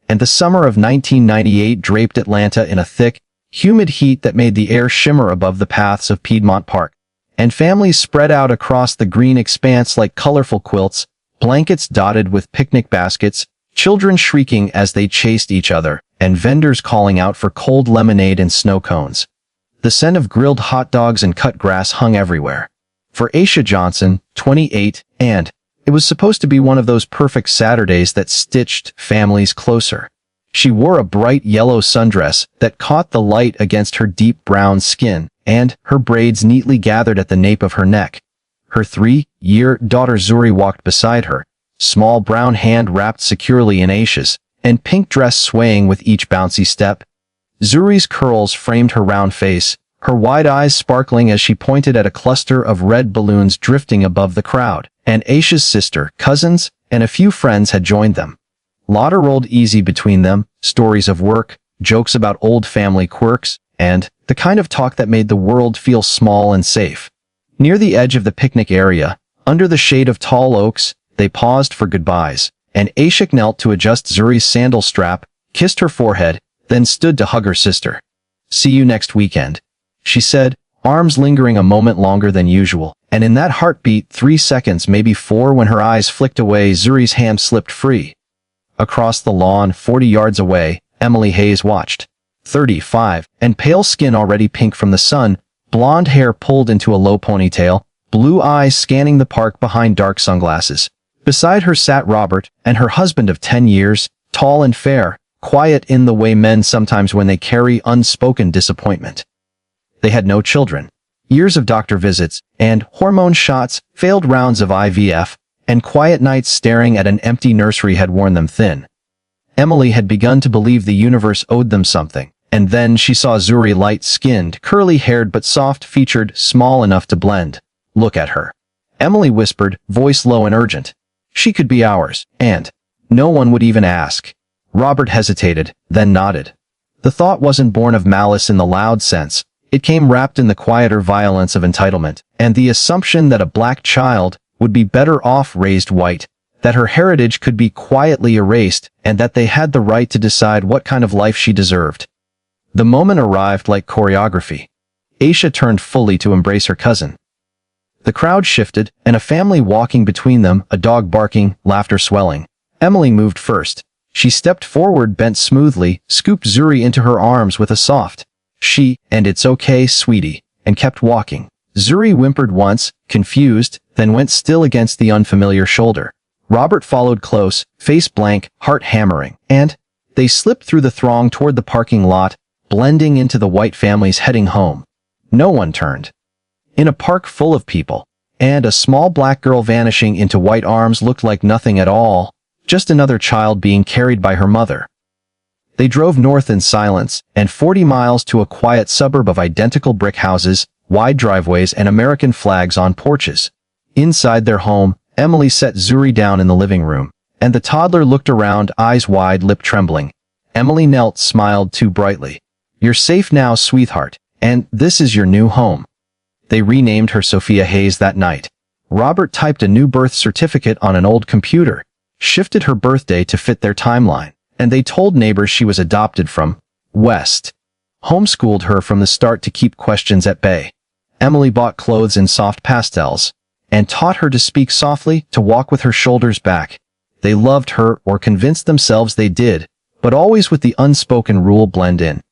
and the summer of 1998 draped Atlanta in a thick, humid heat that made the air shimmer above the paths of Piedmont Park. And families spread out across the green expanse like colorful quilts, blankets dotted with picnic baskets, children shrieking as they chased each other, and vendors calling out for cold lemonade and snow cones. The scent of grilled hot dogs and cut grass hung everywhere. For Aisha Johnson, 28, and it was supposed to be one of those perfect Saturdays that stitched families closer. She wore a bright yellow sundress that caught the light against her deep brown skin, and her braids neatly gathered at the nape of her neck. Her 3-year daughter Zuri walked beside her, small brown hand wrapped securely in Aisha's, and pink dress swaying with each bouncy step. Zuri's curls framed her round face, her wide eyes sparkling as she pointed at a cluster of red balloons drifting above the crowd, and Aisha's sister, cousins, and a few friends had joined them. Laughter rolled easy between them, stories of work, jokes about old family quirks, and the kind of talk that made the world feel small and safe. Near the edge of the picnic area, under the shade of tall oaks, they paused for goodbyes, and Aisha knelt to adjust Zuri's sandal strap, kissed her forehead, then stood to hug her sister. "See you next weekend," she said, arms lingering a moment longer than usual, and in that heartbeat 3 seconds, maybe 4, when her eyes flicked away, Zuri's hand slipped free. Across the lawn, 40 yards away, Emily Hayes watched. 35, and pale skin already pink from the sun, blonde hair pulled into a low ponytail, blue eyes scanning the park behind dark sunglasses. Beside her sat Robert, and her husband of 10 years, tall and fair, quiet in the way men sometimes when they carry unspoken disappointment. They had no children. Years of doctor visits, and hormone shots, failed rounds of IVF, and quiet nights staring at an empty nursery had worn them thin. Emily had begun to believe the universe owed them something, and then she saw Zuri, light-skinned, curly-haired but soft-featured, small enough to blend. "Look at her," Emily whispered, voice low and urgent. "She could be ours, and no one would even ask." Robert hesitated, then nodded. The thought wasn't born of malice in the loud sense. It came wrapped in the quieter violence of entitlement, and the assumption that a black child would be better off raised white, that her heritage could be quietly erased, and that they had the right to decide what kind of life she deserved. The moment arrived like choreography. Aisha turned fully to embrace her cousin. The crowd shifted, and a family walking between them, a dog barking, laughter swelling. Emily moved first. She stepped forward, bent smoothly, scooped Zuri into her arms with a soft "and it's okay, sweetie," and kept walking. Zuri whimpered once, confused, then went still against the unfamiliar shoulder. Robert followed close, face blank, heart hammering, and they slipped through the throng toward the parking lot, blending into the white families heading home. No one turned. In a park full of people, and a small black girl vanishing into white arms looked like nothing at all, just another child being carried by her mother. They drove north in silence, and 40 miles to a quiet suburb of identical brick houses, wide driveways, and American flags on porches. Inside their home, Emily set Zuri down in the living room, and the toddler looked around, eyes wide, lip trembling. Emily knelt, smiled too brightly. "You're safe now, sweetheart, and this is your new home." They renamed her Sophia Hayes that night. Robert typed a new birth certificate on an old computer, shifted her birthday to fit their timeline, and they told neighbors she was adopted from West. Homeschooled her from the start to keep questions at bay. Emily bought clothes in soft pastels, and taught her to speak softly, to walk with her shoulders back. They loved her, or convinced themselves they did, but always with the unspoken rule: blend in.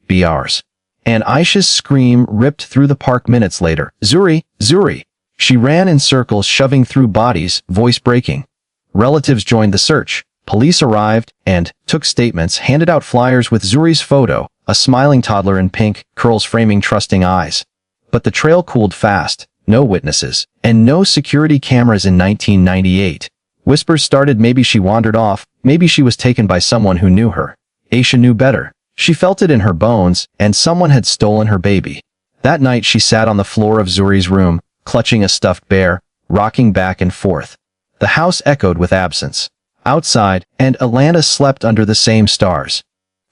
Be ours. And Aisha's scream ripped through the park minutes later. "Zuri! Zuri!" She ran in circles, shoving through bodies, voice breaking. Relatives joined the search. Police arrived and took statements, handed out flyers with Zuri's photo, a smiling toddler in pink, curls framing trusting eyes. But the trail cooled fast. No witnesses, and no security cameras in 1998. Whispers started: maybe she wandered off, maybe she was taken by someone who knew her. Aisha knew better. She felt it in her bones, and someone had stolen her baby. That night she sat on the floor of Zuri's room, clutching a stuffed bear, rocking back and forth. The house echoed with absence. Outside, and Atlanta slept under the same stars.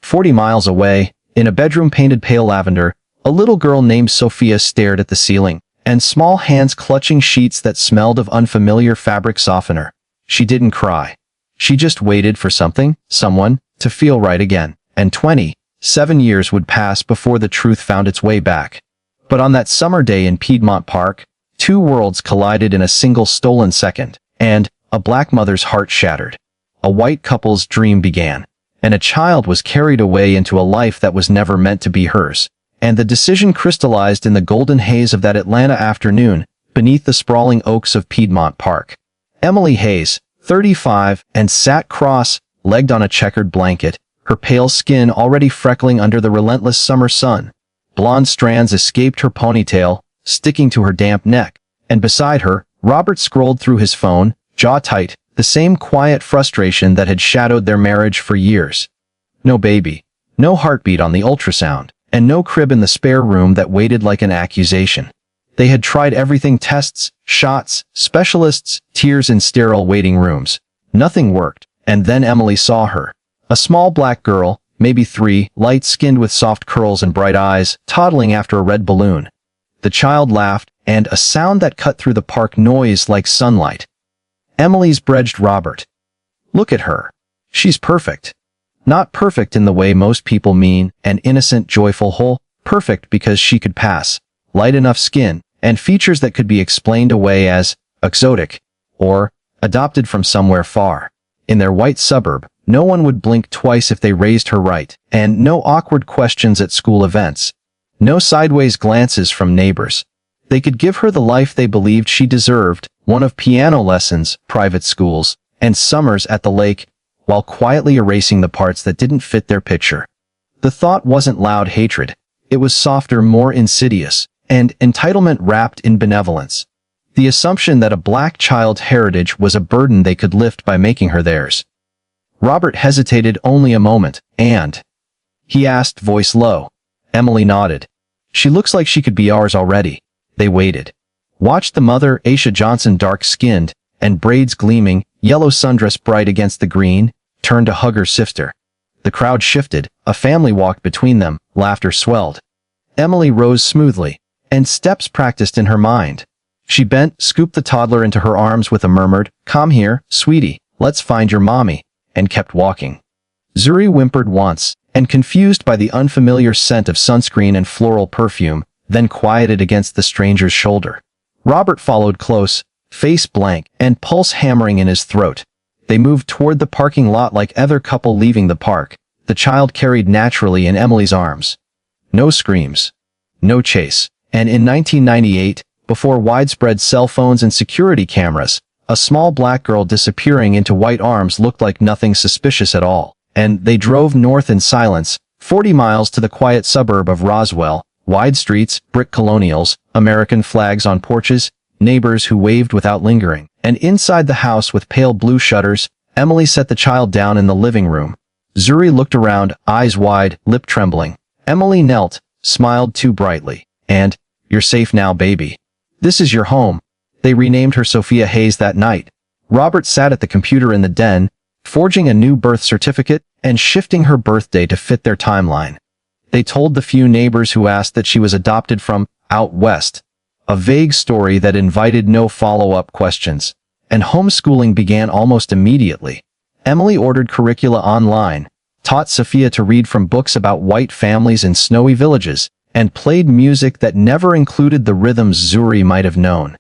40 miles away, in a bedroom painted pale lavender, a little girl named Sophia stared at the ceiling, and small hands clutching sheets that smelled of unfamiliar fabric softener. She didn't cry. She just waited for something, someone, to feel right again, and 27 years would pass before the truth found its way back. But on that summer day in Piedmont Park, two worlds collided in a single stolen second, and a black mother's heart shattered. A white couple's dream began, and a child was carried away into a life that was never meant to be hers. And the decision crystallized in the golden haze of that Atlanta afternoon, beneath the sprawling oaks of Piedmont Park. Emily Hayes, 35, and sat cross-legged on a checkered blanket, her pale skin already freckling under the relentless summer sun. Blonde strands escaped her ponytail, sticking to her damp neck, and beside her, Robert scrolled through his phone, jaw tight, the same quiet frustration that had shadowed their marriage for years. No baby, no heartbeat on the ultrasound, and no crib in the spare room that waited like an accusation. They had tried everything: tests, shots, specialists, tears in sterile waiting rooms. Nothing worked, and then Emily saw her. A small black girl, maybe 3, light-skinned with soft curls and bright eyes, toddling after a red balloon. The child laughed, and a sound that cut through the park noise like sunlight. Emily's bridged Robert. Look at her. She's perfect. Not perfect in the way most people mean, an innocent, joyful whole, perfect because she could pass. Light enough skin, and features that could be explained away as exotic, or adopted from somewhere far. In their white suburb, no one would blink twice if they raised her right, and no awkward questions at school events. No sideways glances from neighbors. They could give her the life they believed she deserved, one of piano lessons, private schools, and summers at the lake, while quietly erasing the parts that didn't fit their picture. The thought wasn't loud hatred. It was softer, more insidious, and entitlement wrapped in benevolence. The assumption that a black child's heritage was a burden they could lift by making her theirs. Robert hesitated only a moment, and he asked, voice low. Emily nodded. She looks like she could be ours already. They waited. Watched the mother, Aisha Johnson, dark-skinned, and braids gleaming, yellow sundress bright against the green, turn to hug her sister. The crowd shifted, a family walked between them, laughter swelled. Emily rose smoothly, and steps practiced in her mind. She bent, scooped the toddler into her arms with a murmured, "Come here, sweetie, let's find your mommy," and kept walking. Zuri whimpered once, and confused by the unfamiliar scent of sunscreen and floral perfume, then quieted against the stranger's shoulder. Robert followed close, face blank, and pulse hammering in his throat. They moved toward the parking lot like other couple leaving the park, the child carried naturally in Emily's arms. No screams. No chase. And in 1998, before widespread cell phones and security cameras, a small black girl disappearing into white arms looked like nothing suspicious at all. And they drove north in silence, 40 miles to the quiet suburb of Roswell, wide streets, brick colonials, American flags on porches, neighbors who waved without lingering. And inside the house with pale blue shutters, Emily set the child down in the living room. Zuri looked around, eyes wide, lip trembling. Emily knelt, smiled too brightly. And, "You're safe now, baby. This is your home." They renamed her Sophia Hayes that night. Robert sat at the computer in the den, forging a new birth certificate and shifting her birthday to fit their timeline. They told the few neighbors who asked that she was adopted from out west, a vague story that invited no follow-up questions. And homeschooling began almost immediately. Emily ordered curricula online, taught Sophia to read from books about white families in snowy villages, and played music that never included the rhythms Zuri might have known.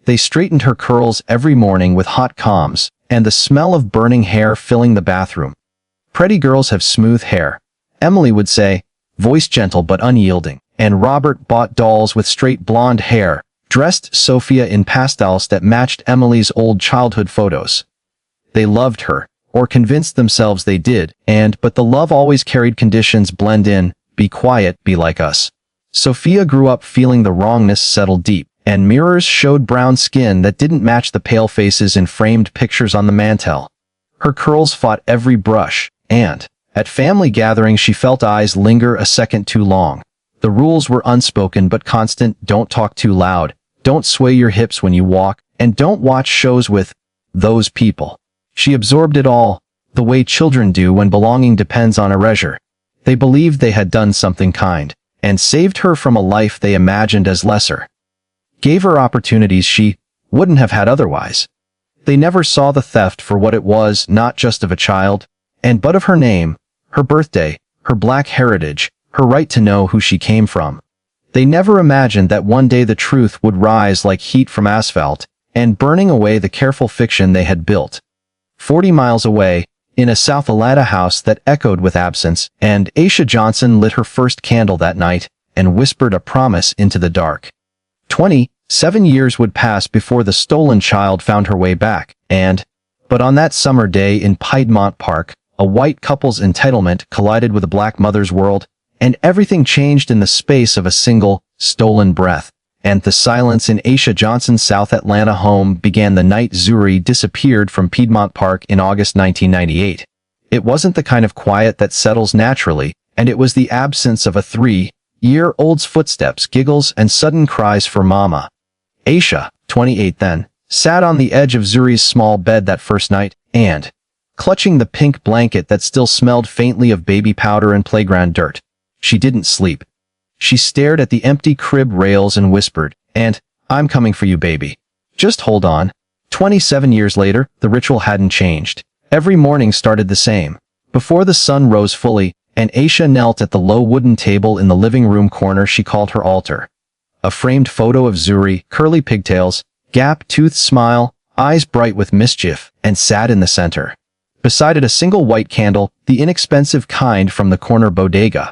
They straightened her curls every morning with hot combs, and the smell of burning hair filling the bathroom. "Pretty girls have smooth hair," Emily would say, voice gentle but unyielding, and Robert bought dolls with straight blonde hair, dressed Sophia in pastels that matched Emily's old childhood photos. They loved her, or convinced themselves they did, but the love always carried conditions: blend in, be quiet, be like us. Sophia grew up feeling the wrongness settle deep, and mirrors showed brown skin that didn't match the pale faces in framed pictures on the mantel. Her curls fought every brush, and at family gatherings she felt eyes linger a second too long. The rules were unspoken but constant: don't talk too loud, don't sway your hips when you walk, and don't watch shows with those people. She absorbed it all, the way children do when belonging depends on erasure. They believed they had done something kind, and saved her from a life they imagined as lesser. Gave her opportunities she wouldn't have had otherwise. They never saw the theft for what it was: not just of a child, And but of her name, her birthday, her black heritage, her right to know who she came from. They never imagined that one day the truth would rise like heat from asphalt, and burning away the careful fiction they had built. 40 miles away, in a South Atlanta house that echoed with absence, and Aisha Johnson lit her first candle that night and whispered a promise into the dark. 27 years would pass before the stolen child found her way back, but on that summer day in Piedmont Park, a white couple's entitlement collided with a black mother's world, and everything changed in the space of a single, stolen breath. And the silence in Aisha Johnson's South Atlanta home began the night Zuri disappeared from Piedmont Park in August 1998. It wasn't the kind of quiet that settles naturally, and it was the absence of a 3-year-old's footsteps, giggles, and sudden cries for mama. Aisha, 28 then, sat on the edge of Zuri's small bed that first night, and, clutching the pink blanket that still smelled faintly of baby powder and playground dirt, she didn't sleep. She stared at the empty crib rails and whispered, "And I'm coming for you, baby. Just hold on." 27 years later, the ritual hadn't changed. Every morning started the same. Before the sun rose fully, and Aisha knelt at the low wooden table in the living room corner she called her altar. A framed photo of Zuri, curly pigtails, gap-toothed smile, eyes bright with mischief, and sat in the center. Beside it a single white candle, the inexpensive kind from the corner bodega.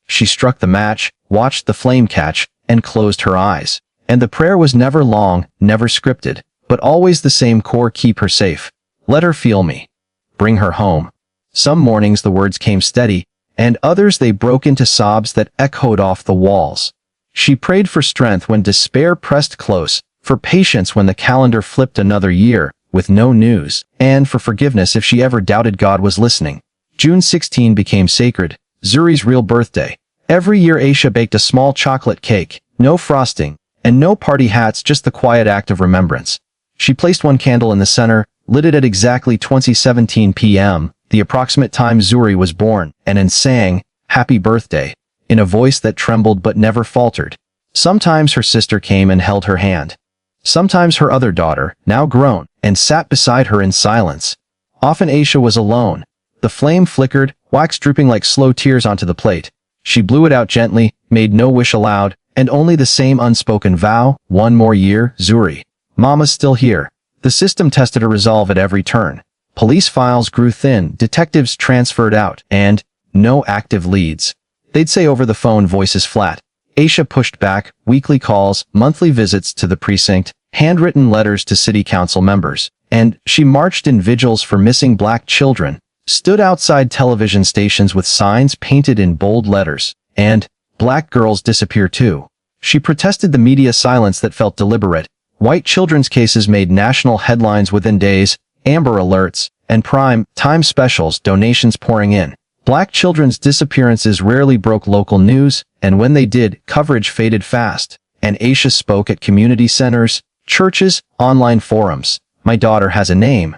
She struck the match, watched the flame catch, and closed her eyes. And the prayer was never long, never scripted, but always the same core: keep her safe. Let her feel me. Bring her home. Some mornings the words came steady, and others they broke into sobs that echoed off the walls. She prayed for strength when despair pressed close, for patience when the calendar flipped another year, with no news, and for forgiveness if she ever doubted God was listening. June 16 became sacred, Zuri's real birthday. Every year Aisha baked a small chocolate cake, no frosting, and no party hats, just the quiet act of remembrance. She placed one candle in the center, lit it at exactly 20:17 p.m., the approximate time Zuri was born, and then sang, "Happy Birthday," in a voice that trembled but never faltered. Sometimes her sister came and held her hand. Sometimes her other daughter, now grown, and sat beside her in silence. Often Aisha was alone. The flame flickered, wax drooping like slow tears onto the plate. She blew it out gently, made no wish aloud, and only the same unspoken vow: one more year, Zuri. Mama's still here. The system tested her resolve at every turn. Police files grew thin, detectives transferred out, and no active leads. They'd say over the phone, voices flat. Aisha pushed back, weekly calls, monthly visits to the precinct, handwritten letters to city council members, and she marched in vigils for missing black children, stood outside television stations with signs painted in bold letters, and "Black girls disappear too." She protested the media silence that felt deliberate. White children's cases made national headlines within days, Amber Alerts, and prime time specials, donations pouring in. Black children's disappearances rarely broke local news, and when they did, coverage faded fast. And Aisha spoke at community centers, churches, online forums. "My daughter has a name.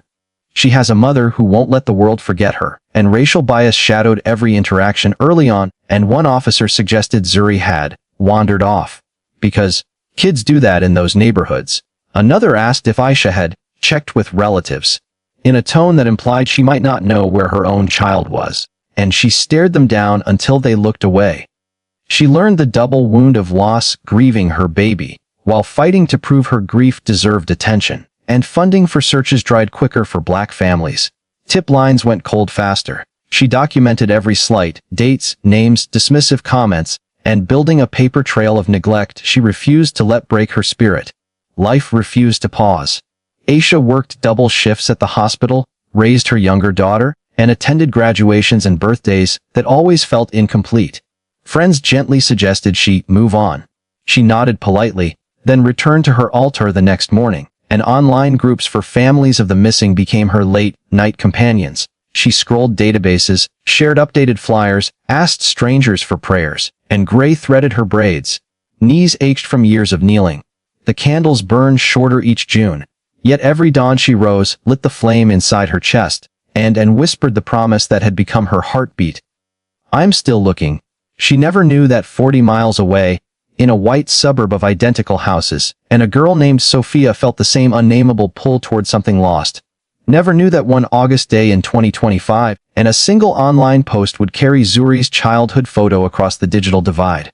She has a mother who won't let the world forget her." And racial bias shadowed every interaction early on, and one officer suggested Zuri had wandered off. Because kids do that in those neighborhoods. Another asked if Aisha had checked with relatives, in a tone that implied she might not know where her own child was. And she stared them down until they looked away. She learned the double wound of loss, grieving her baby, while fighting to prove her grief deserved attention. And funding for searches dried quicker for black families. Tip lines went cold faster. She documented every slight, dates, names, dismissive comments, and building a paper trail of neglect she refused to let break her spirit. Life refused to pause. Aisha worked double shifts at the hospital, raised her younger daughter, and attended graduations and birthdays that always felt incomplete. Friends gently suggested she move on. She nodded politely, then returned to her altar the next morning. And online groups for families of the missing became her late-night companions. She scrolled databases, shared updated flyers, asked strangers for prayers, and gray-threaded her braids. Knees ached from years of kneeling. The candles burned shorter each June. Yet every dawn she rose, lit the flame inside her chest, and whispered the promise that had become her heartbeat. "I'm still looking." She never knew that 40 miles away, in a white suburb of identical houses, and a girl named Sophia felt the same unnameable pull toward something lost. Never knew that one August day in 2025, and a single online post would carry Zuri's childhood photo across the digital divide.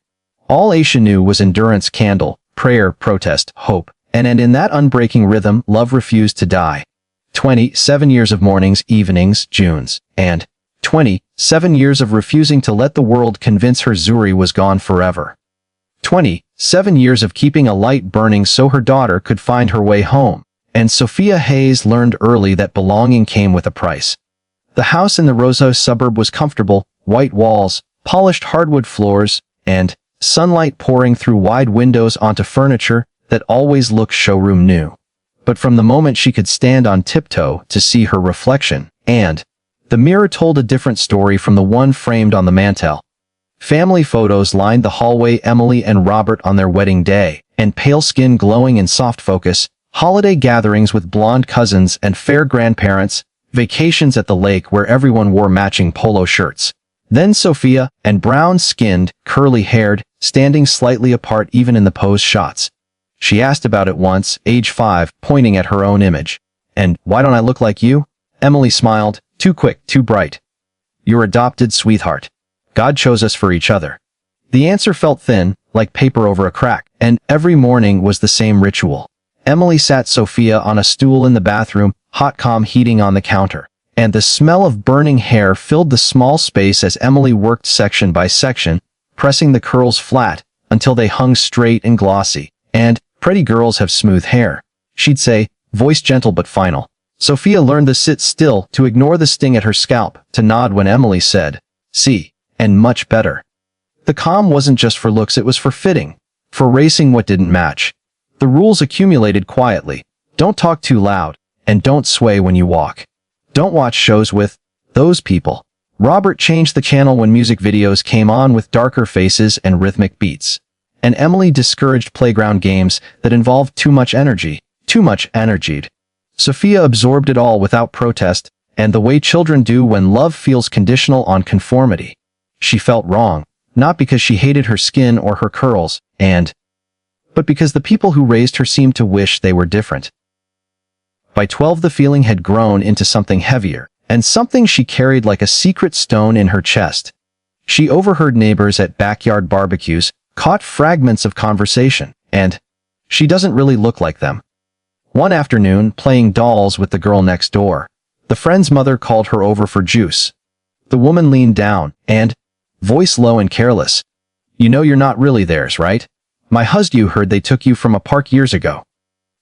All Aisha knew was endurance, candle, prayer, protest, hope, and in that unbreaking rhythm, love refused to die. 27 years of mornings, evenings, Junes, and 27 years of refusing to let the world convince her Zuri was gone forever. 27 years of keeping a light burning so her daughter could find her way home. And Sophia Hayes learned early that belonging came with a price. The house in the Roseau suburb was comfortable, white walls, polished hardwood floors, and sunlight pouring through wide windows onto furniture that always looked showroom new. But from the moment she could stand on tiptoe to see her reflection, and the mirror told a different story from the one framed on the mantel. Family photos lined the hallway, Emily and Robert on their wedding day, and pale skin glowing in soft focus, holiday gatherings with blonde cousins and fair grandparents, vacations at the lake where everyone wore matching polo shirts. Then Sophia, and brown-skinned, curly-haired, standing slightly apart even in the pose shots. She asked about it once, age 5, pointing at her own image. "And why don't I look like you?" Emily smiled. "Too quick, too bright. You're adopted, sweetheart. God chose us for each other." The answer felt thin, like paper over a crack, and every morning was the same ritual. Emily sat Sophia on a stool in the bathroom, hot calm heating on the counter, and the smell of burning hair filled the small space as Emily worked section by section, pressing the curls flat until they hung straight and glossy. "And pretty girls have smooth hair," she'd say, voice gentle but final. Sophia learned to sit still, to ignore the sting at her scalp, to nod when Emily said, "See, and much better." The calm wasn't just for looks, it was for fitting, for racing what didn't match. The rules accumulated quietly. Don't talk too loud, and don't sway when you walk. Don't watch shows with those people. Robert changed the channel when music videos came on with darker faces and rhythmic beats. And Emily discouraged playground games that involved too much energy. Sophia absorbed it all without protest, and the way children do when love feels conditional on conformity. She felt wrong, not because she hated her skin or her curls, but because the people who raised her seemed to wish they were different. By 12, the feeling had grown into something heavier, and something she carried like a secret stone in her chest. She overheard neighbors at backyard barbecues, caught fragments of conversation, and she doesn't really look like them. One afternoon, playing dolls with the girl next door, the friend's mother called her over for juice. The woman leaned down, and, voice low and careless, "You know you're not really theirs, right? My husband heard they took you from a park years ago."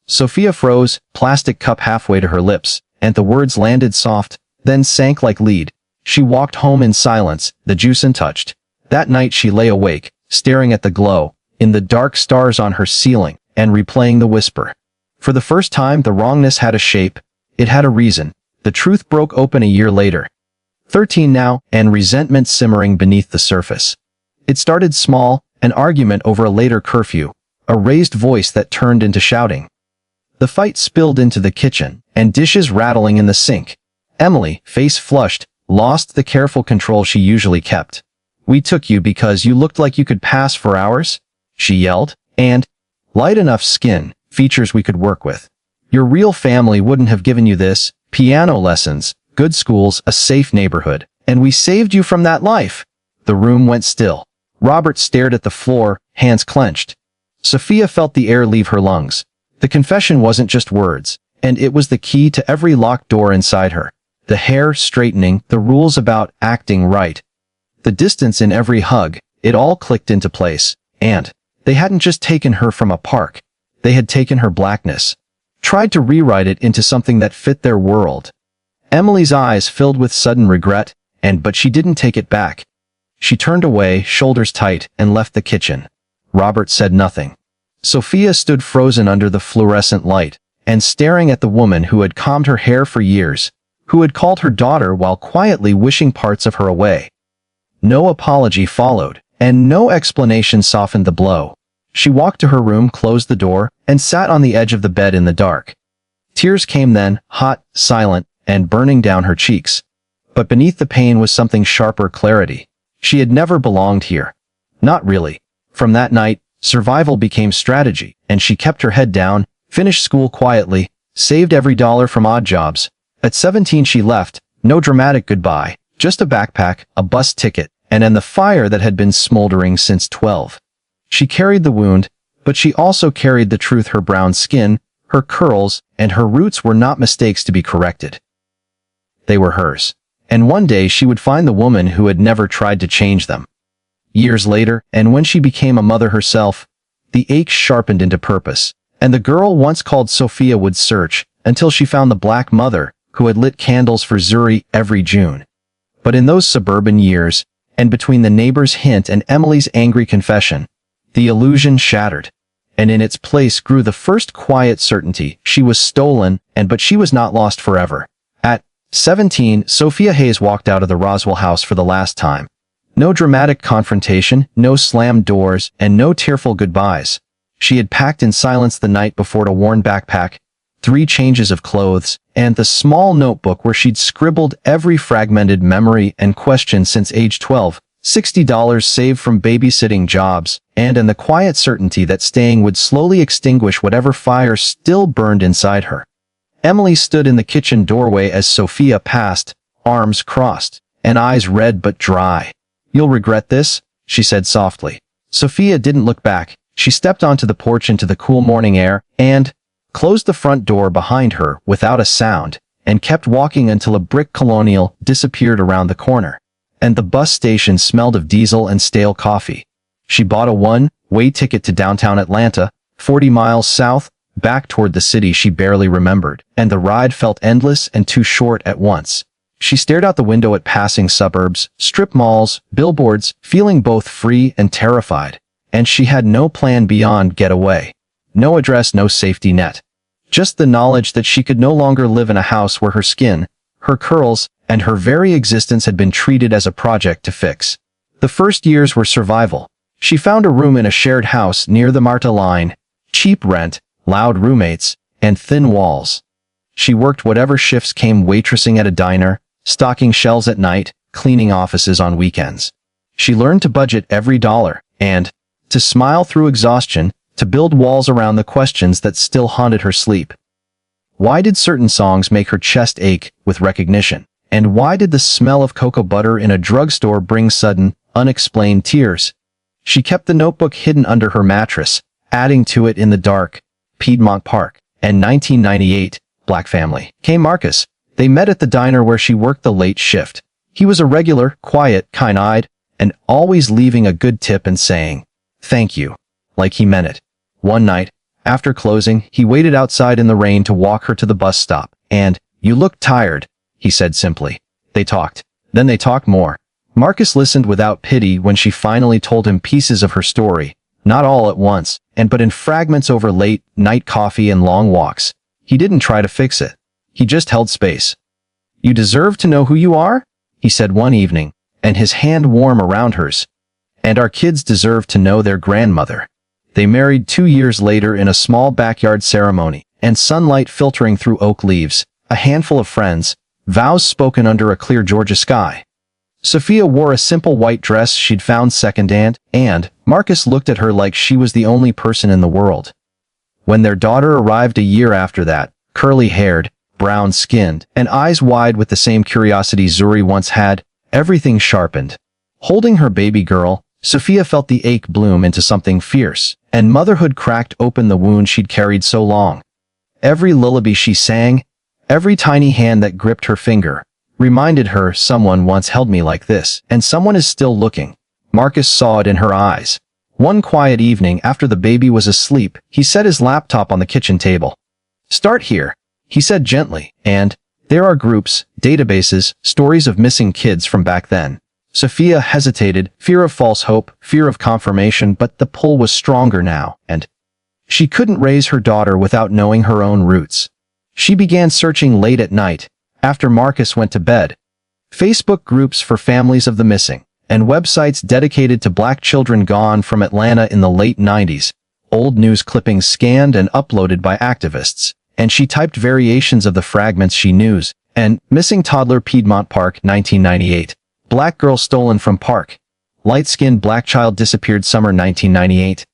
Sophia froze, plastic cup halfway to her lips, and the words landed soft, then sank like lead. She walked home in silence, the juice untouched. That night she lay awake, staring at the glow, in the dark stars on her ceiling, and replaying the whisper. For the first time, the wrongness had a shape. It had a reason. The truth broke open a year later. 13 now, and resentment simmering beneath the surface. It started small, an argument over a later curfew, a raised voice that turned into shouting. The fight spilled into the kitchen, and dishes rattling in the sink. Emily, face flushed, lost the careful control she usually kept. "We took you because you looked like you could pass for hours?" she yelled. "And light enough skin, features we could work with. Your real family wouldn't have given you this, piano lessons, good schools, a safe neighborhood, and we saved you from that life." The room went still. Robert stared at the floor, hands clenched. Sophia felt the air leave her lungs. The confession wasn't just words, and it was the key to every locked door inside her. The hair straightening, the rules about acting right, the distance in every hug, it all clicked into place. And they hadn't just taken her from a park. They had taken her blackness, tried to rewrite it into something that fit their world. Emily's eyes filled with sudden regret, but she didn't take it back. She turned away, shoulders tight, and left the kitchen. Robert said nothing. Sophia stood frozen under the fluorescent light, and staring at the woman who had combed her hair for years, who had called her daughter while quietly wishing parts of her away. No apology followed, and no explanation softened the blow. She walked to her room, closed the door, and sat on the edge of the bed in the dark. Tears came then, hot, silent, and burning down her cheeks. But beneath the pain was something sharper, clarity. She had never belonged here. Not really. From that night, survival became strategy, and she kept her head down, finished school quietly, saved every dollar from odd jobs. At 17 she left, no dramatic goodbye, Just a backpack, a bus ticket, and the fire that had been smoldering since 12. She carried the wound, but she also carried the truth. Her brown skin, her curls, and her roots were not mistakes to be corrected. They were hers. And one day she would find the woman who had never tried to change them. Years later, and when she became a mother herself, the ache sharpened into purpose, and the girl once called Sophia would search until she found the Black Mother who had lit candles for Zuri every June. But in those suburban years, and between the neighbor's hint and Emily's angry confession, the illusion shattered, and in its place grew the first quiet certainty: she was stolen, but she was not lost forever. At 17, Sophia Hayes walked out of the Roswell house for the last time. No dramatic confrontation, no slammed doors, and no tearful goodbyes. She had packed in silence the night before a worn backpack, 3 changes of clothes, and the small notebook where she'd scribbled every fragmented memory and question since age 12, $60 saved from babysitting jobs, and the quiet certainty that staying would slowly extinguish whatever fire still burned inside her. Emily stood in the kitchen doorway as Sophia passed, arms crossed, and eyes red but dry. "You'll regret this," she said softly. Sophia didn't look back. She stepped onto the porch into the cool morning air and closed the front door behind her without a sound, and kept walking until a brick colonial disappeared around the corner, and the bus station smelled of diesel and stale coffee. She bought a one-way ticket to downtown Atlanta, 40 miles south, back toward the city she barely remembered, and the ride felt endless and too short at once. She stared out the window at passing suburbs, strip malls, billboards, feeling both free and terrified, and she had no plan beyond getaway. No address, no safety net. Just the knowledge that she could no longer live in a house where her skin, her curls, and her very existence had been treated as a project to fix. The first years were survival. She found a room in a shared house near the MARTA line, cheap rent, loud roommates, and thin walls. She worked whatever shifts came, waitressing at a diner, stocking shelves at night, cleaning offices on weekends. She learned to budget every dollar, and to smile through exhaustion, to build walls around the questions that still haunted her sleep. Why did certain songs make her chest ache with recognition? And why did the smell of cocoa butter in a drugstore bring sudden, unexplained tears? She kept the notebook hidden under her mattress, adding to it in the dark, Piedmont Park, and 1998, Black family. Came Marcus. They met at the diner where she worked the late shift. He was a regular, quiet, kind-eyed, and always leaving a good tip and saying, "Thank you," like he meant it. One night, after closing, he waited outside in the rain to walk her to the bus stop, and, "You look tired," he said simply. They talked. Then they talked more. Marcus listened without pity when she finally told him pieces of her story, not all at once, but in fragments over late night coffee and long walks. He didn't try to fix it. He just held space. "You deserve to know who you are," he said one evening, and his hand warm around hers. "And our kids deserve to know their grandmother." They married 2 years later in a small backyard ceremony, and sunlight filtering through oak leaves, a handful of friends, vows spoken under a clear Georgia sky. Sophia wore a simple white dress she'd found secondhand, and Marcus looked at her like she was the only person in the world. When their daughter arrived a year after that, curly-haired, brown-skinned, and eyes wide with the same curiosity Zuri once had, everything sharpened. Holding her baby girl, Sophia felt the ache bloom into something fierce, and motherhood cracked open the wound she'd carried so long. Every lullaby she sang, every tiny hand that gripped her finger, reminded her, "Someone once held me like this, and someone is still looking." Marcus saw it in her eyes. One quiet evening after the baby was asleep, he set his laptop on the kitchen table. "Start here," he said gently, "and there are groups, databases, stories of missing kids from back then." Sophia hesitated, fear of false hope, fear of confirmation, but the pull was stronger now, and she couldn't raise her daughter without knowing her own roots. She began searching late at night, after Marcus went to bed. Facebook groups for families of the missing, and websites dedicated to Black children gone from Atlanta in the late 90s, old news clippings scanned and uploaded by activists, and she typed variations of the fragments she knew, and missing toddler Piedmont Park 1998. Black girl stolen from park. Light-skinned Black child disappeared summer 1998.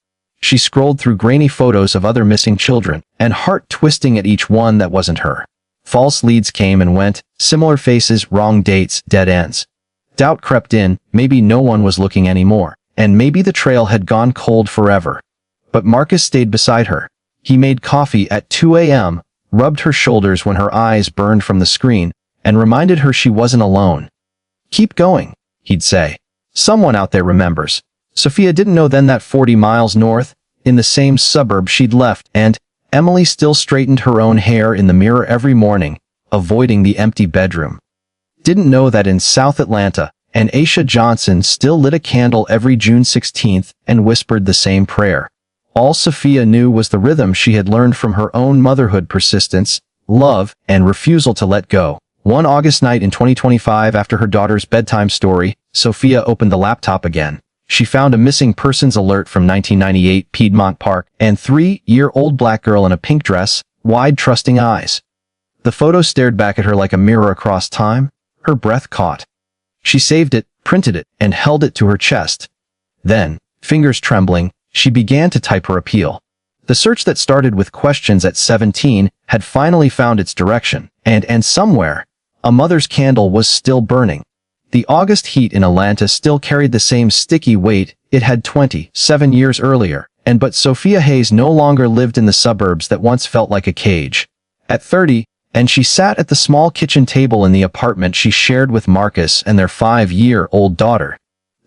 She scrolled through grainy photos of other missing children, and heart twisting at each one that wasn't her. False leads came and went, similar faces, wrong dates, dead ends. Doubt crept in, maybe no one was looking anymore, and maybe the trail had gone cold forever. But Marcus stayed beside her. He made coffee at 2 a.m., rubbed her shoulders when her eyes burned from the screen, and reminded her she wasn't alone. "Keep going," he'd say. "Someone out there remembers." Sophia didn't know then that 40 miles north, in the same suburb she'd left, and Emily still straightened her own hair in the mirror every morning, avoiding the empty bedroom. Didn't know that in South Atlanta, and Aisha Johnson still lit a candle every June 16th and whispered the same prayer. All Sophia knew was the rhythm she had learned from her own motherhood: persistence, love, and refusal to let go. One August night in 2025, after her daughter's bedtime story, Sophia opened the laptop again. She found a missing persons alert from 1998 Piedmont Park and 3-year-old black girl in a pink dress, wide trusting eyes. The photo stared back at her like a mirror across time. Her breath caught. She saved it, printed it, and held it to her chest. Then, fingers trembling, she began to type her appeal. The search that started with questions at 17 had finally found its direction, and somewhere, a mother's candle was still burning. The August heat in Atlanta still carried the same sticky weight it had 27 years earlier, but Sophia Hayes no longer lived in the suburbs that once felt like a cage. At 30, and she sat at the small kitchen table in the apartment she shared with Marcus and their 5-year-old daughter.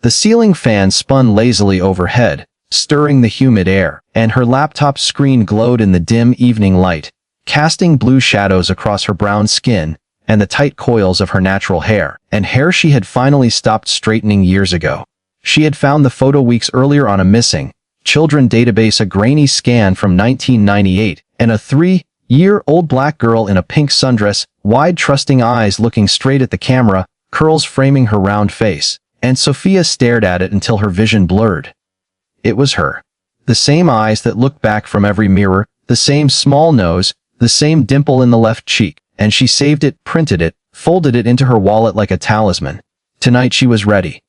The ceiling fan spun lazily overhead, stirring the humid air, and her laptop screen glowed in the dim evening light, casting blue shadows across her brown skin and the tight coils of her natural hair, and hair she had finally stopped straightening years ago. She had found the photo weeks earlier on a missing children database, a grainy scan from 1998, and a 3-year-old black girl in a pink sundress, wide trusting eyes looking straight at the camera, curls framing her round face, and Sophia stared at it until her vision blurred. It was her. The same eyes that looked back from every mirror, the same small nose, the same dimple in the left cheek, and she saved it, printed it, folded it into her wallet like a talisman. Tonight she was ready.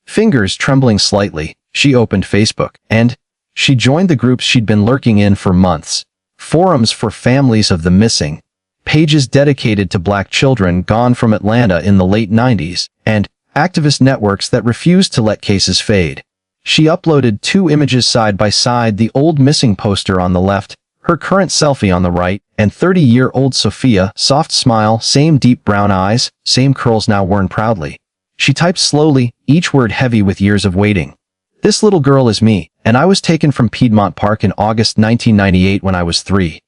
Fingers trembling slightly, she opened Facebook, and she joined the groups she'd been lurking in for months. Forums for families of the missing, pages dedicated to black children gone from Atlanta in the late 90s, and activist networks that refused to let cases fade. She uploaded 2 images side by side, the old missing poster on the left, her current selfie on the right, and 30-year-old Sophia, soft smile, same deep brown eyes, same curls now worn proudly. She typed slowly, each word heavy with years of waiting. "This little girl is me, and I was taken from Piedmont Park in August 1998 when I was 3.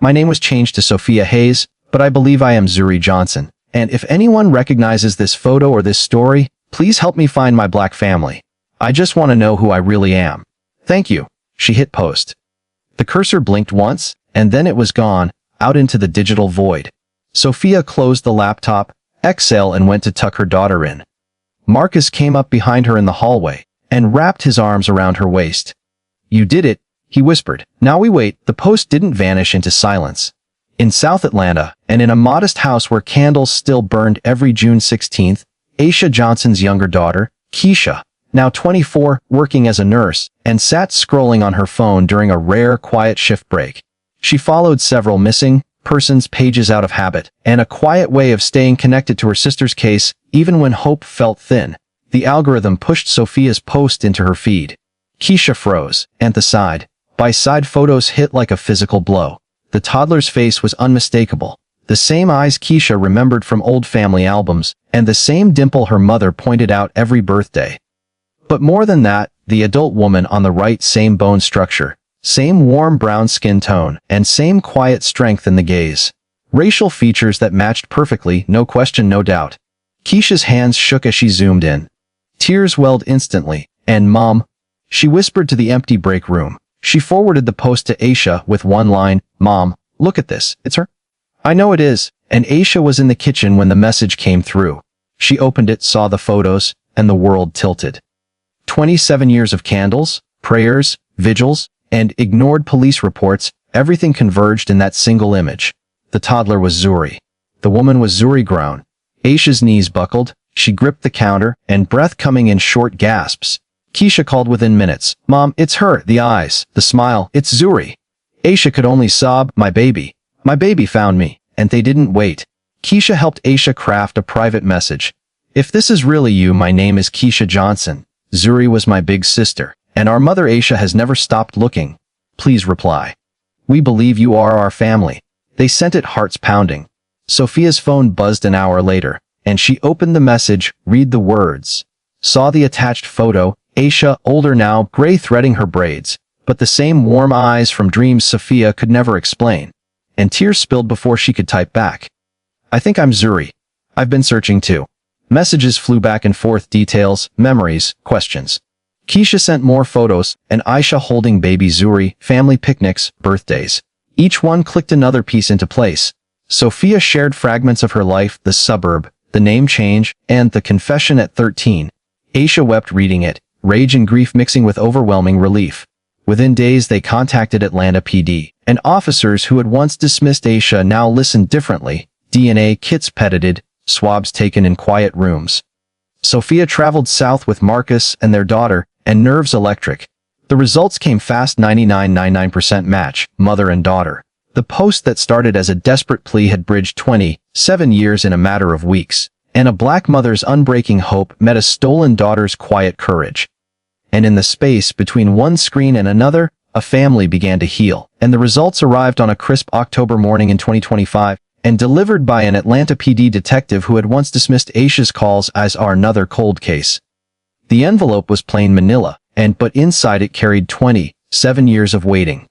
My name was changed to Sophia Hayes, but I believe I am Zuri Johnson. And if anyone recognizes this photo or this story, please help me find my black family. I just want to know who I really am. Thank you." She hit post. The cursor blinked once, and then it was gone, out into the digital void. Sophia closed the laptop, exhaled, and went to tuck her daughter in. Marcus came up behind her in the hallway and wrapped his arms around her waist. "You did it," he whispered. "Now we wait." The post didn't vanish into silence. In South Atlanta, and in a modest house where candles still burned every June 16th, Aisha Johnson's younger daughter, Keisha, now 24, working as a nurse, and sat scrolling on her phone during a rare, quiet shift break. She followed several missing persons pages out of habit, and a quiet way of staying connected to her sister's case, even when hope felt thin. The algorithm pushed Sophia's post into her feed. Keisha froze, and the side-by-side photos hit like a physical blow. The toddler's face was unmistakable. The same eyes Keisha remembered from old family albums, and the same dimple her mother pointed out every birthday. But more than that, the adult woman on the right, same bone structure, same warm brown skin tone, and same quiet strength in the gaze. Racial features that matched perfectly, no question, no doubt. Keisha's hands shook as she zoomed in. Tears welled instantly, and "Mom," she whispered to the empty break room. She forwarded the post to Aisha with one line, "Mom, look at this, it's her." "I know it is," and Aisha was in the kitchen when the message came through. She opened it, saw the photos, and the world tilted. 27 years of candles, prayers, vigils, and ignored police reports, everything converged in that single image. The toddler was Zuri. The woman was Zuri grown. Aisha's knees buckled, she gripped the counter, and breath coming in short gasps. Keisha called within minutes, "Mom, it's her," the eyes, the smile, "It's Zuri." Aisha could only sob, my baby found me," and they didn't wait. Keisha helped Aisha craft a private message. If this is really you, my name is Keisha Johnson. Zuri was my big sister, and our mother Aisha has never stopped looking. Please reply. We believe you are our family. They sent it, hearts pounding. Sophia's phone buzzed an hour later, and she opened the message, read the words. Saw the attached photo, Aisha, older now, gray threading her braids, but the same warm eyes from dreams Sophia could never explain. And tears spilled before she could type back. I think I'm Zuri. I've been searching too. Messages flew back and forth, details, memories, questions. Keisha sent more photos, and Aisha holding baby Zuri, family picnics, birthdays. Each one clicked another piece into place. Sophia shared fragments of her life, the suburb, the name change, and the confession at 13. Aisha wept reading it, rage and grief mixing with overwhelming relief. Within days they contacted Atlanta PD, and officers who had once dismissed Aisha now listened differently. DNA kits petited, swabs taken in quiet rooms. Sophia traveled south with Marcus and their daughter, and nerves electric. The results came fast, 99.99% match, mother and daughter. The post that started as a desperate plea had bridged 27 years in a matter of weeks, and a black mother's unbreaking hope met a stolen daughter's quiet courage. And in the space between one screen and another, a family began to heal, and the results arrived on a crisp October morning in 2025, and delivered by an Atlanta PD detective who had once dismissed Aisha's calls as another cold case. The envelope was plain manila, but inside it carried 27 years of waiting.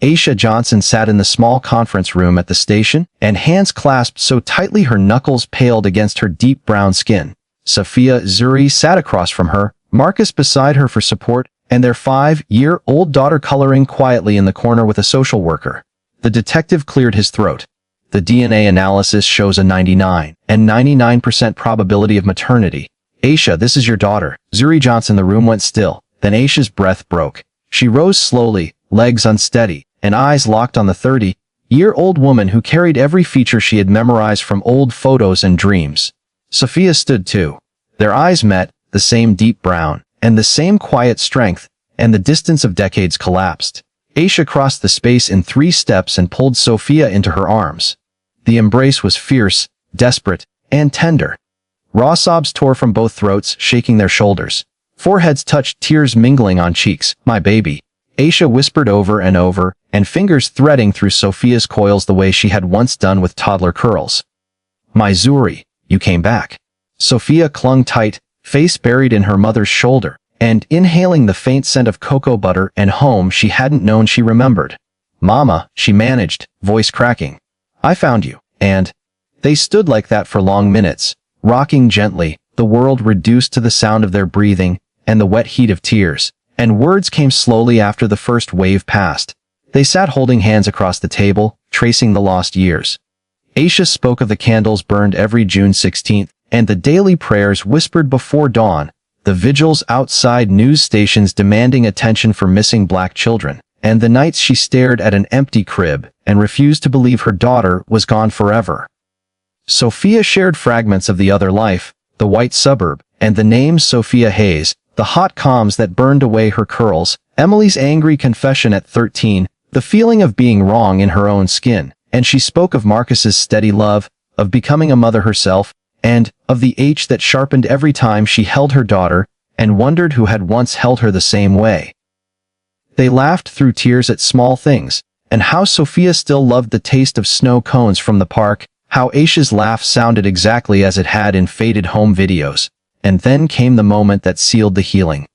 Aisha Johnson sat in the small conference room at the station, and hands clasped so tightly her knuckles paled against her deep brown skin. Sophia Zuri sat across from her, Marcus beside her for support, and their 5-year-old daughter coloring quietly in the corner with a social worker. The detective cleared his throat. The DNA analysis shows a 99% probability of maternity. Aisha, this is your daughter. Zuri Johnson. The room went still. Then Aisha's breath broke. She rose slowly, legs unsteady, and eyes locked on the 30-year-old woman who carried every feature she had memorized from old photos and dreams. Sophia stood too. Their eyes met, the same deep brown, and the same quiet strength, and the distance of decades collapsed. Aisha crossed the space in 3 steps and pulled Sophia into her arms. The embrace was fierce, desperate, and tender. Raw sobs tore from both throats, shaking their shoulders. Foreheads touched, tears mingling on cheeks. My baby. Aisha whispered over and over, and fingers threading through Sophia's coils the way she had once done with toddler curls. My Zuri, you came back. Sophia clung tight, face buried in her mother's shoulder, and inhaling the faint scent of cocoa butter and home she hadn't known she remembered. Mama, she managed, voice cracking. I found you, and they stood like that for long minutes, rocking gently, the world reduced to the sound of their breathing and the wet heat of tears, and words came slowly after the first wave passed. They sat holding hands across the table, tracing the lost years. Aisha spoke of the candles burned every June 16th, and the daily prayers whispered before dawn, the vigils outside news stations demanding attention for missing black children, and the nights she stared at an empty crib and refused to believe her daughter was gone forever. Sophia shared fragments of the other life, the white suburb, and the names Sophia Hayes, the hot calms that burned away her curls, Emily's angry confession at 13, the feeling of being wrong in her own skin, and she spoke of Marcus's steady love, of becoming a mother herself, and of the ache that sharpened every time she held her daughter, and wondered who had once held her the same way. They laughed through tears at small things, and how Sophia still loved the taste of snow cones from the park, how Aisha's laugh sounded exactly as it had in faded home videos. And then came the moment that sealed the healing.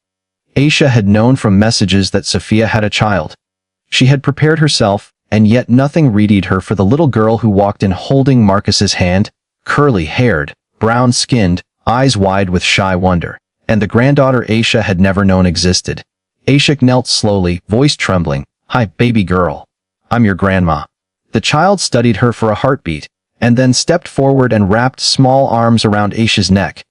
Aisha had known from messages that Sophia had a child. She had prepared herself, and yet nothing readied her for the little girl who walked in holding Marcus's hand, curly-haired, brown-skinned, eyes wide with shy wonder, and the granddaughter Aisha had never known existed. Aisha knelt slowly, voice trembling. Hi, baby girl. I'm your grandma. The child studied her for a heartbeat, and then stepped forward and wrapped small arms around Aisha's neck.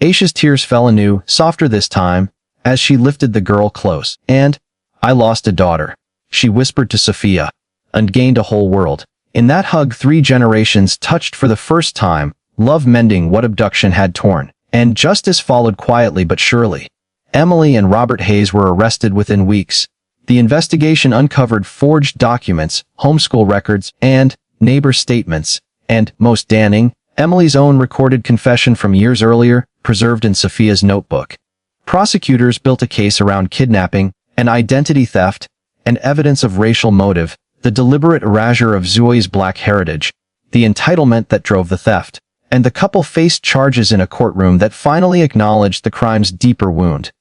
Aisha's tears fell anew, softer this time, as she lifted the girl close. And, I lost a daughter, she whispered to Sophia, and gained a whole world. In that hug 3 generations touched for the first time, love mending what abduction had torn, and justice followed quietly but surely. Emily and Robert Hayes were arrested within weeks. The investigation uncovered forged documents, homeschool records, and neighbor statements, and, most damning, Emily's own recorded confession from years earlier, preserved in Sophia's notebook. Prosecutors built a case around kidnapping, and identity theft, and evidence of racial motive, the deliberate erasure of Zoe's black heritage, the entitlement that drove the theft, and the couple faced charges in a courtroom that finally acknowledged the crime's deeper wound.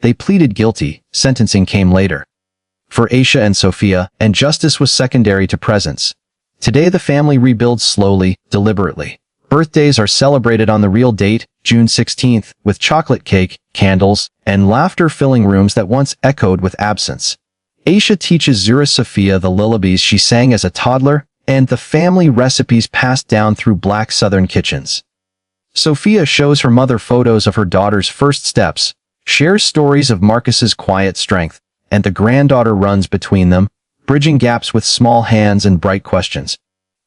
They pleaded guilty, sentencing came later. For Aisha and Sophia, and justice was secondary to presence. Today the family rebuilds slowly, deliberately. Birthdays are celebrated on the real date, June 16th, with chocolate cake, candles, and laughter filling rooms that once echoed with absence. Aisha teaches Zura Sophia the lullabies she sang as a toddler, and the family recipes passed down through black southern kitchens. Sophia shows her mother photos of her daughter's first steps, shares stories of Marcus's quiet strength, and the granddaughter runs between them, bridging gaps with small hands and bright questions.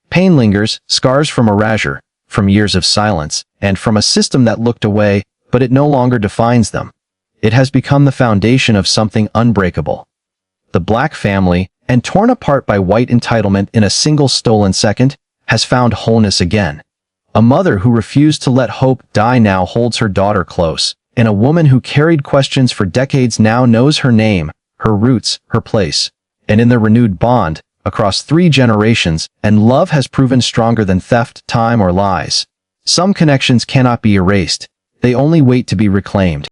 Pain lingers, scars from erasure, from years of silence, and from a system that looked away, but it no longer defines them. It has become the foundation of something unbreakable. The black family, and torn apart by white entitlement in a single stolen second, has found wholeness again. A mother who refused to let hope die now holds her daughter close, and a woman who carried questions for decades now knows her name, her roots, her place. And in their renewed bond, across 3 generations, and love has proven stronger than theft, time, or lies. Some connections cannot be erased. They only wait to be reclaimed.